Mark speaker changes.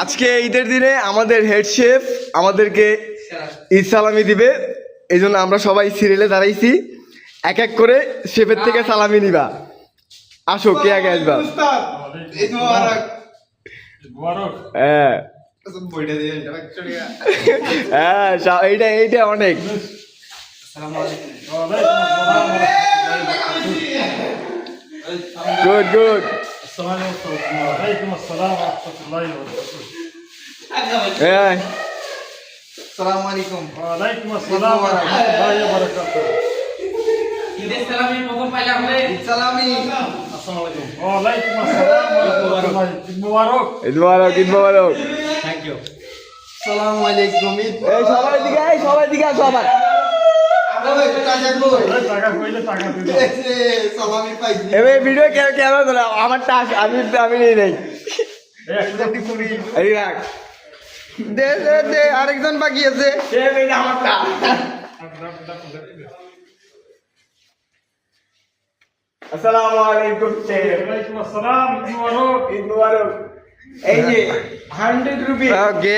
Speaker 1: আজকে ঈদের দিনে আমাদের হেড শেফ আমাদেরকে ঈদ সালামি দিবে, এই জন্য আমরা সবাই সিরিয়ালে দাঁড়াইছি, এক এক করে শেফের থেকে সালামি নিবা। আসো, কে আগে আসবা? হ্যাঁ হ্যাঁ, এইটা অনেক। Good good. হ্যাঁ,
Speaker 2: আসসালামু আলাইকুম।
Speaker 3: ওয়ালাইকুম আসসালাম ওয়া রাহমাতুল্লাহি ওয়া বারাকাতুহু।
Speaker 2: ঈদের সালামি প্রথম পাইলাম রে। ঈদ সালামি।
Speaker 3: আসসালামু আলাইকুম। ওয়ালাইকুম আসসালাম ওয়া রাহমাতুল্লাহি। ঈদ মুবারক।
Speaker 1: ঈদ মুবারক, ঈদ মুবারক।
Speaker 2: Thank you. আসসালামু আলাইকুম।
Speaker 1: এই সবাই দিকে, এই সবাই দিকে আসো আবার।
Speaker 3: টাকা কইলে টাকা দিতে।
Speaker 2: সালামি পাইছি।
Speaker 1: এই ভিডিও কেমন করে আমার টাস আমি নেই নাই। এই রাখ।
Speaker 2: দে দে দে, আরেকজন বাকি আছে।
Speaker 1: শেফ, এইটা আমারটা। আসসালামু আলাইকুম শেফ।
Speaker 3: ওয়ালাইকুম আসসালাম। ঈদ মুবারক।
Speaker 1: ঈদ মুবারক। এই যে 100 রুপি।
Speaker 2: ওকে।